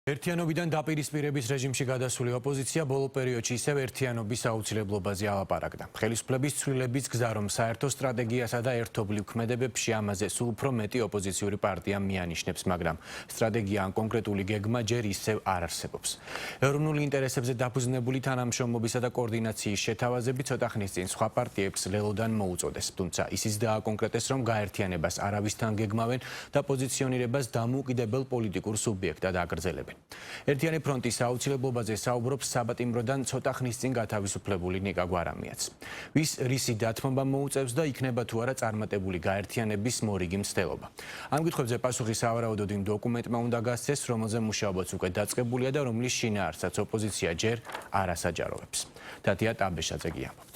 ერთიანობიდან დაპირისპირების რეჟიმში გადასული ოპოზიცია ბოლო პერიოდში ისევ ერთიანობის აუცილებლობაზე ალაპარაკდა. ხელისუფლების ცვლილებების გზა რომ საერთო სტრატეგიასა და ერთობლივ ქმედებებში ამაზე სულ უფრო მეტი ოპოზიციური პარტია მიანიშნებს, მაგრამ სტრატეგია ან კონკრეტული გეგმა ჯერ ისევ არ არსებობს. ეროვნული ინტერესებზე დაფუძნებული თანამშრომლობისა და კოორდინაციის შეთავაზები ცოტა ხნის წინ სხვა პარტიებს ლელოდან მოუწოდეს, თუმცა ისიც დააკონკრეტეს, რომ გაერთიანებას არავისთან გეგმავენ და პოზიციონირებას დამოუკიდებელ პოლიტიკურ სუბიექტად აგრძელებენ. ერთიანი ფრონტის აუცილებლობაზე საუბრობს საბატიმროდან ცოტა ხნის წინ გათავისუფლებული ნიკა გვარამიაც. ვის რისი დათმობა მოუწევს და იქნება თუ არა წარმატებული გაერთიანების მორიგი მცდელობა. ამ კითხვებზე პასუხი სავარაუდოდ იმ დოკუმენტმა უნდა გასცეს, რომელზე მუშაობაც უკვე დაწყებულია და რომლის შინაარსაც ოპოზიცია ჯერ არ ასაჯაროვებს. დათია ტაბეშაძე გიამბობთ.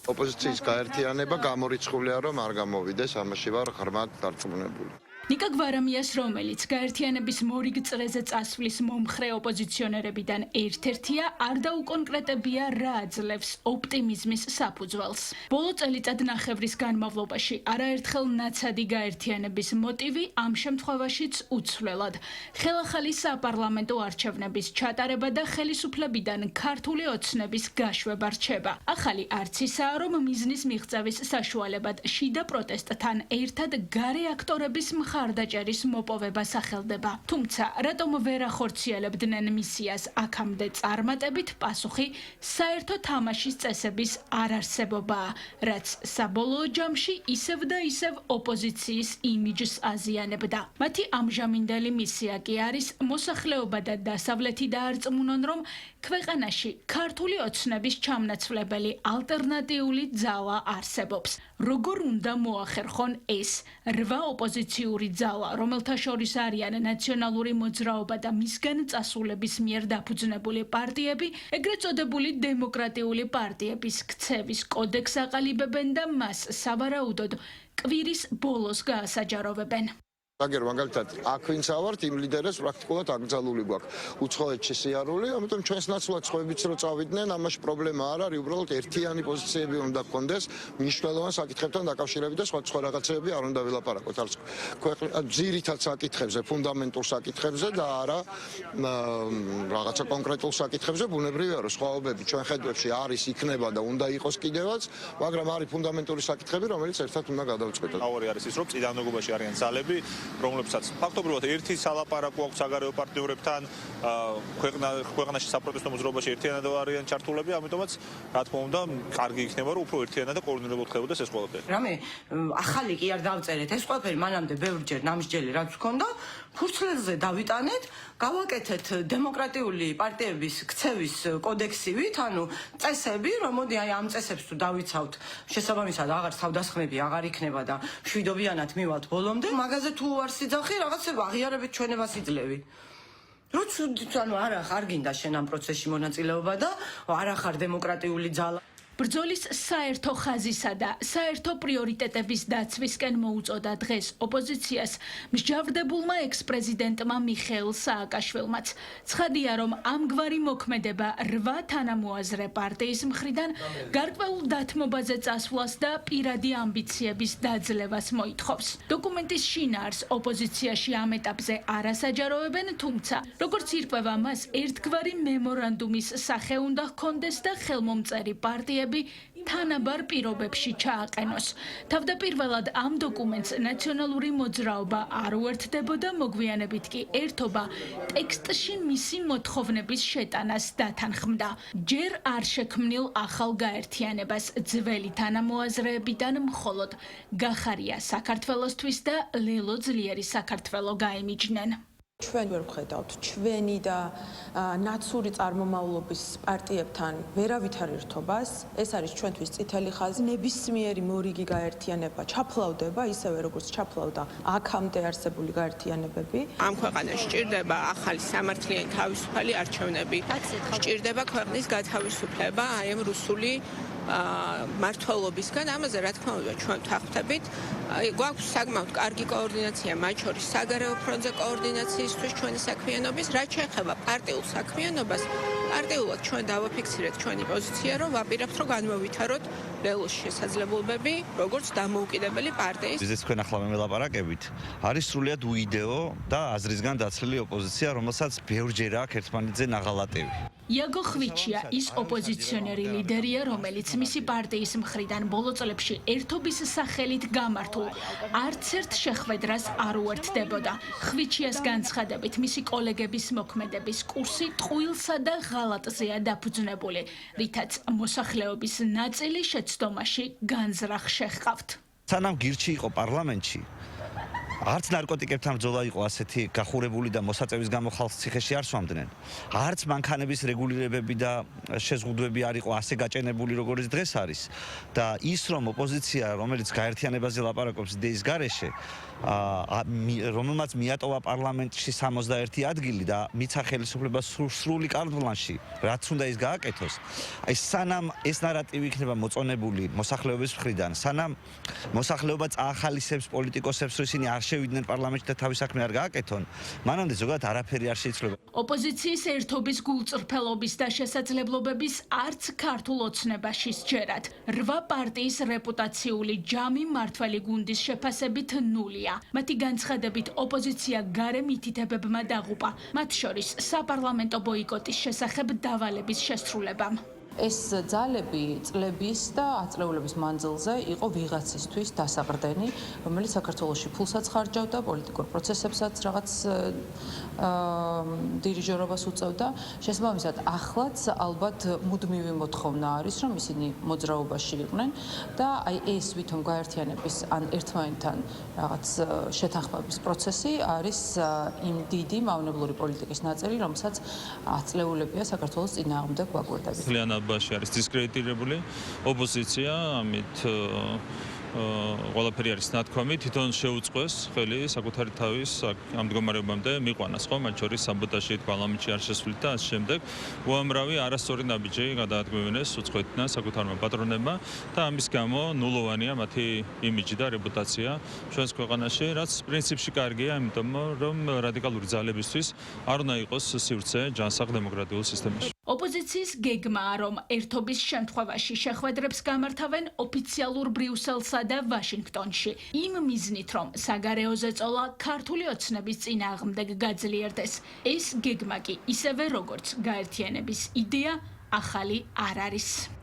ოპოზიციის გაერთიანება გამორიცხულია, რომ არ გამოვიდეს, ამაში ვარ ღრმად დარწმუნებული. ნიკა გვარამიას, რომელიც გაერთიანების მორიგ წრეზე წასვლის მომხრე ოპოზიციონერებიდან ერთ-ერთია, არ დაუკონკრეტებია რა აძლევს ოპტიმიზმის საფუძველს. ბოლო წელიწად ნახევრის განმავლობაში არაერთხელ ნაცადი გაერთიანების მოტივი ამ შემთხვევაშიც უცვლელად. ხელახალი საპარლამენტო არჩევნების ჩატარება და ხელისუფლებიდან ქართული ოცნების გაშვება რჩება. ახალი არც ისაა, რომ მიზნის მიღწევის საშუალებად შიდა პროტესტთან ერთად გარე აქტორების მხარდაჭერის მოპოვება სახელდება. თუმცა, რატომ ვერ ახორციელებდნენ მისიას აქამდე წარმატებით, პასუხი საერთო თამაშის წესების არარსებობაა, რაც საბოლოო ჯამში ისევ და ისევ ოპოზიციის იმიჯს აზიანებდა. მათი ამჟამინდელი მისია კი არის მოსახლეობა და დასავლეთი დაარწმუნონ, რომ ქვეყანაში ქართული ოცნების ჩამნაცვლებელი ალტერნატიული ძალა არსებობს. როგორ უნდა მოახერხონ ეს 8 ოპოზიციური ძალა, რომელთა შორის არიან ნაციონალური მოძრაობა და მისგან წასულების მიერ დაფუძნებული პარტიები, ეგრეთ წოდებული დემოკრატიული პარტიების ქცევის კოდექს აყალიბებენ და მას სავარაუდოდ კვირის ბოლოს გაასაჯაროვებენ. აგერ მაგალითად აქ ვინც ავართ, იმ ლიდერებს პრაქტიკულად აკრძალული გვაქვს უცხოეთში სიარული, ამიტომ ჩვენს ნაცვლად სხვაებიც რო წავიდნენ, ამაში პრობლემა არ არის, უბრალოდ ერთიანი პოზიციები უნდა გქონდეს მნიშვნელოვან საკითხებთან დაკავშირებით და სხვა რაღაცები არ უნდა ველაპარაკოთ. არც ქვეყნის ძირითად საკითხებზე, ფუნდამენტურ საკითხებზე და არა რაღაცა კონკრეტულ საკითხებზე, ბუნებრივია რომ სხვაობები ჩვენ ხედვებში არის, იქნება და უნდა იყოს კიდევაც, მაგრამ არის ფუნდამენტური საკითხები, რომელიც ერთად უნდა გადავწყვეტოთ. თავი არის ის, რომ წინააღმდეგობაში არიან ძალები, რომლებსაც ფაქტობრივად ერთი სალაპარაკო აქვს საგარეო პარტნიორებთან, ქვეყანაში საპროტესტო მოძრაობაში ერთიანად არიან ჩართულები, ამიტომაც რა თქმა უნდა, კარგი იქნება, რომ უფრო ერთიანად და კოორდინირებულად ხდებოდეს ეს ყველაფერი. რამე ახალი კი არ დავწერეთ, ეს ყველაფერი მანამდე ბევრჯერ ნამსჯელი რაც ჰქონდა, ფურცლებზე დავიტანეთ, გავაკეთეთ დემოკრატიული პარტიების ქცევის კოდექსივით, ანუ წესები, რომ მოდი აი ამ წესებს თუ დავიცავთ, შესაბამისად აღარ თავდასხმები აღარ იქნება და მშვიდობიანად მივალთ ბოლომდე, მაგაზე თუ არ სიძახი, რაღაცები აღიარებით ჩვენებას იძლევი. ანუ არ გინდა შენ ამ პროცესში მონაწილეობა და არ ახარ დემოკრატიული ძალა. ბრძოლის საერთო ხაზისა და საერთო პრიორიტეტების დაცვისკენ მოუწოდა დღეს ოპოზიციას მსჯავრდებულმა ექს-პრეზიდენტმა მიხეილ სააკაშვილმაც. ცხადია, რომ ამგვარი მოქმედება 8 თანამოაზრე პარტიის მხრიდან გარკვეულ დათმობაზე წასვლას და პირადი ამბიციების დაძლევას მოითხოვს. დოკუმენტის შინაარს ოპოზიციაში ამ ეტაპზე არ ასაჯაროვებენ, თუმცა, როგორც ირკვევა, მას ერთგვარი მემორანდუმის სახე უნდა ჰქონდეს და ხელმომწერი პარტიები თანაბარ პირობებში ჩააყენოს. თავდაპირველად ამ დოკუმენტს ნაციონალური მოძრაობა არ უერთდებოდა, მოგვიანებით კი ერთობა ტექსტში მისი მოთხოვნების შეტანას დათანხმდა. ჯერ არ შექმნილ ახალ გაერთიანებას ძველი თანამოაზრეებიდან მხოლოდ გახარია საქართველოსთვის და ლელო ძლიერი საქართველო გაიმიჯნენ. ჩვენ ვერ ვხედავთ ჩვენი და ნაცური წარმომავლობის პარტიებთან ვერავითარ ერთობას. ეს არის ჩვენთვის წითელი ხაზი. ნებისმიერი მორიგი გაერთიანება ჩაფლავდება, ისევე როგორც ჩაფლავდა აქამდე არსებული გაერთიანებები. ამ ქვეყანას სჭირდება ახალი სამართლიანი თავისუფალი არჩევნები. სჭირდება ქვეყნის გათავისუფლება აი ამ რუსული მართლობისგან. ამაზე რა თქმა უნდა ჩვენ ვთანხმდებით. გვაქვს საკმაოდ კარგი კოორდინაცია, მათ შორის საგარეო ფრონტზე კოორდინაციისთვის ჩვენი საქმიანობის, რაც შეეხება პარტიულ საქმიანობას, პარტიულად ჩვენ დავაფიქსირეთ ჩვენი პოზიცია, რომ ვაპირებთ, რომ განმოვითაროთ ლელოს შესაძლებლობები, როგორც დამოუკიდებელი პარტიის. ვიზეც თქვენ ახლა მელაპარაკებით, არის სრულიად უიდეო და აზრისგან დაცლილი ოპოზიცია, რომელსაც ბევრჯერ აქვს ერთმანეთზე ნაღალატები. იაგო ხვიჩია ის ოპოზიციონერი ლიდერია, რომელიც მისი პარტიის მხრიდან ბოლო წლებში ერთობის სახელით გამართულ არც ერთ შეხვედრას არ უერთდებოდა. ხვიჩიას განცხადებით, მისი კოლეგების მოქმედების კურსი ტყუილსა და ღალატზეა დაფუძნებული, რითაც მოსახლეობის ნაწილი შეცდომაში განზრახ შეჰყავთ. სანამ გირჩი იყო პარლამენტში, არც ნარკოტიკებთან ბრძოლა იყო ასეთი გახურებული და მოსაწევის გამო ხალხს ციხეში არ სვამდნენ. არც მანქანების რეგულირებები და შეზღუდვები არ იყო ასე გაჭენებული, როგორც დღეს არის. და ის რომ ოპოზიცია, რომელიც გაერთიანებაზე ლაპარაკობს იდეის გარეშე, რომელმაც მიატოვა პარლამენტში 61 ადგილი და მიცა ხელისუფლება სრული კარტბლანში, რაც უნდა ის გააკეთოს. აი სანამ ეს ნარატივი იქნება მოწონებული მოსახლეობის მხრიდან, სანამ მოსახლეობა წაახალისებს პოლიტიკოსებს, რომ ისინი არ შევიდნენ პარლამენტში და თავის საქმე არ გააკეთონ, მანამდე ზოგადად არაფერი არ შეიცვლება. ოპოზიციის ერთობის გულწრფელობის და შესაძლებლობების არც ქართულ ოცნებაში სჯერათ. 8 პარტიის რეპუტაციული ჯამი მმართველი გუნდის შეფასებით ნულია. მათი განცხადებით ოპოზიცია გარე მითითებებმა დაღუპა, მათ შორის საპარლამენტო ბოიკოტის შესახებ დავალების შესრულებამ. ეს ძალები წლების და აწლეულების მანძილზე იყო ვიღაცისთვის დასაყრდენი, რომელიც საქართველოში ფულსაც ხარჯავდა, პოლიტიკურ პროცესებსაც რაღაც დირიჟორობას უწევდა. შესაბამისად, ახლაც ალბათ მუდმივი მოთხოვნა არის, რომ ისინი მოძრაობაში იყვნენ და აი ეს ვითომ გაერთიანების ან ერთმანეთთან რაღაც შეთანხმების პროცესი არის იმ დიდი მავნებლური პოლიტიკის ნაწილი, რომელსაც აწლეულებია საქართველოს წინააღმდეგ ვაკვირდებით. ბაში არის დისკრედიტირებული ოპოზიცია, ამით ყველაფერი არის ნათქვამი, თვითონ შეუწყოს ხელი საკუთარი თავის ამ მდგომარეობამდე მიყვანას, ხო, მათ შორის საბოტაჟი პარლამენტში არ შესვლით და ამ შემდეგ უამრავი არასწორი ნაბიჯი გადაადგმევინეს უცხოეთნა საკუთარმა პატრონებმა და ამის გამო ნულოვანია მათი იმიჯი და რეპუტაცია ჩვენს ქვეყანაში, რაც პრინციპში კარგია, იმიტომ რომ რადიკალური ძალებისთვის არ უნდა იყოს სივრცე ჯანსაღ დემოკრატიულ სისტემაში. ოპოზიციის გეგმაა, რომ ერთობის შემთხვევაში შეხვედრებს გამართავენ ოფიციალურ ბრიუსელსა და ვაშინგტონში. იმ მიზნით, რომ საგარეო ზეწოლა ქართული ოცნების წინააღმდეგ გაძლიერდეს. ეს გეგმა კი ისევე როგორც გაერთიანების იდეა ახალი არ არის.